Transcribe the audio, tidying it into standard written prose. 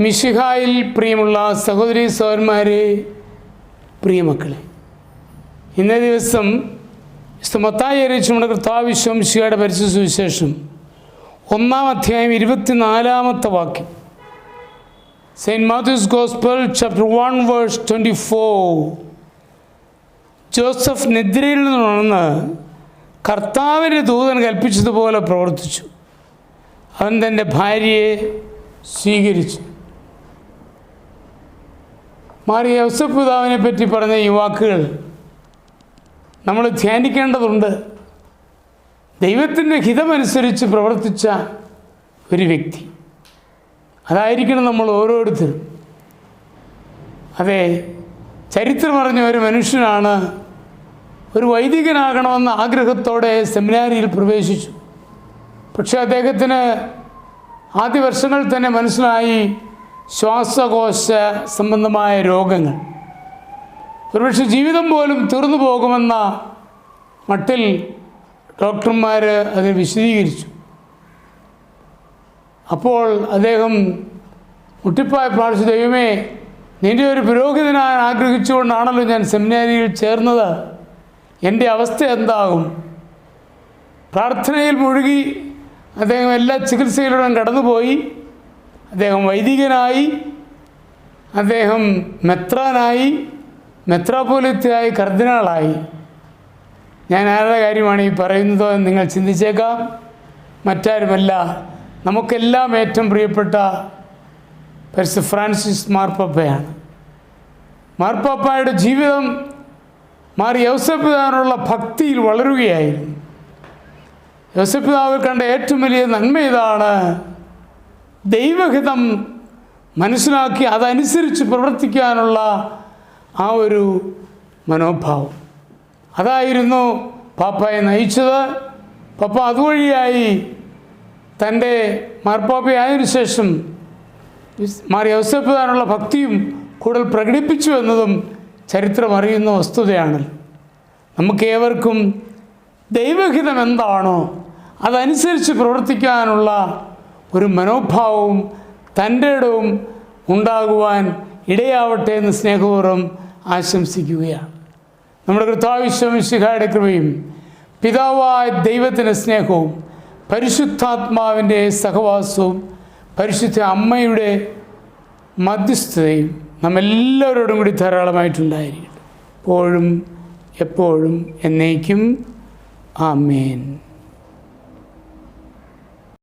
മിശിഹായിൽ പ്രിയമുള്ള സഹോദരി സഹോദരന്മാരെ, പ്രിയമക്കളെ, ഇന്നേ ദിവസം മത്തായി അറിയിച്ച നമ്മുടെ കർത്താവ് മിശിഹായുടെ പരിശുദ്ധ സുവിശേഷം 1-ാം അധ്യായം 24-ാമത്തെ വാക്യം. Saint Matthew's gospel chapter 1 verse 24. Joseph നിദ്രയിൽ നിന്നുണർന്ന് കർത്താവിൻ്റെ ദൂതൻ കൽപ്പിച്ചതുപോലെ പ്രവർത്തിച്ചു. അവൻ തൻ്റെ ഭാര്യയെ സ്വീകരിച്ചു. മാറിയ യോസേഫ് പിതാവിനെ പറ്റി പറഞ്ഞ ഈ വാക്കുകൾ നമ്മൾ ധ്യാനിക്കേണ്ടതുണ്ട്. ദൈവത്തിൻ്റെ ഹിതമനുസരിച്ച് പ്രവർത്തിച്ച ഒരു വ്യക്തി, അതായിരിക്കണം നമ്മൾ ഓരോരുത്തരും. അതെ, ചരിത്രമറിഞ്ഞ ഒരു മനുഷ്യനാണ്. ഒരു വൈദികനാകണമെന്ന ആഗ്രഹത്തോടെ സെമിനാരിയിൽ പ്രവേശിച്ചു. പക്ഷേ അദ്ദേഹത്തിന് ആദ്യ വർഷങ്ങളിൽ തന്നെ മനസ്സിലായി ശ്വാസകോശ സംബന്ധമായ രോഗങ്ങൾ, ഒരുപക്ഷെ ജീവിതം പോലും തീർന്നു പോകുമെന്ന മട്ടിൽ ഡോക്ടർമാർ അത് വിശദീകരിച്ചു. അപ്പോൾ അദ്ദേഹം മുട്ടിപ്പായി പ്രാർത്ഥിച്ചു, ദൈവമേ, നിൻ്റെ ഒരു പുരോഹിതനാൻ ആഗ്രഹിച്ചുകൊണ്ടാണല്ലോ ഞാൻ സെമിനാരിയിൽ ചേർന്നത്, എൻ്റെ അവസ്ഥ എന്താകും? പ്രാർത്ഥനയിൽ മുഴുകി അദ്ദേഹം എല്ലാ ചികിത്സയിലൂടെയും കടന്നുപോയി. അദ്ദേഹം വൈദികനായി, അദ്ദേഹം മെത്രാനായി, മെത്രാപ്പോലിത്തയായി, കർദിനാളായി. ഞാൻ ആരുടെ കാര്യമാണ് ഈ പറയുന്നത് എന്ന് നിങ്ങൾ ചിന്തിച്ചേക്കാം. മറ്റാരുമല്ല, നമുക്കെല്ലാം ഏറ്റവും പ്രിയപ്പെട്ട പരിശുദ്ധ ഫ്രാൻസിസ് മാർപ്പാപ്പയാണ്. മാർപ്പാപ്പയുടെ ജീവിതം മാറി യോസേഫ് പിതാവിനുള്ള ഭക്തിയിൽ വളരുകയായിരുന്നു. യോസേഫ് പിതാവിൽ കണ്ട ഏറ്റവും വലിയ നന്മ ഇതാണ്, ദൈവഹിതം മനസ്സിലാക്കി അതനുസരിച്ച് പ്രവർത്തിക്കാനുള്ള ആ ഒരു മനോഭാവം. അതായിരുന്നു പാപ്പയെ നയിച്ചത്. പാപ്പ അതുവഴിയായി തൻ്റെ മാർപ്പാപ്പയായതിനു ശേഷം മാറി യോസേഫ് പിതാവിനുള്ള ഭക്തിയും കൂടുതൽ പ്രകടിപ്പിച്ചു എന്നതും ചരിത്രം അറിയുന്ന വസ്തുതയാണ്. നമുക്കേവർക്കും ദൈവഹിതം എന്താണോ അതനുസരിച്ച് പ്രവർത്തിക്കാനുള്ള ഒരു മനോഭാവവും തൻ്റെ ഇടവും ഉണ്ടാകുവാൻ ഇടയാവട്ടെ എന്ന് സ്നേഹപൂർവ്വം ആശംസിക്കുകയാണ്. നമ്മുടെ കർത്താവ് മിശിഹായുടെ കൃപയും പിതാവായ ദൈവത്തിൻ്റെ സ്നേഹവും പരിശുദ്ധാത്മാവിൻ്റെ സഹവാസവും പരിശുദ്ധ അമ്മയുടെ മധ്യസ്ഥതയും നമ്മെല്ലാവരോടും കൂടി ധാരാളമായിട്ടുണ്ടായിരിക്കും, എപ്പോഴും എപ്പോഴും എന്നേക്കും. ആമേൻ.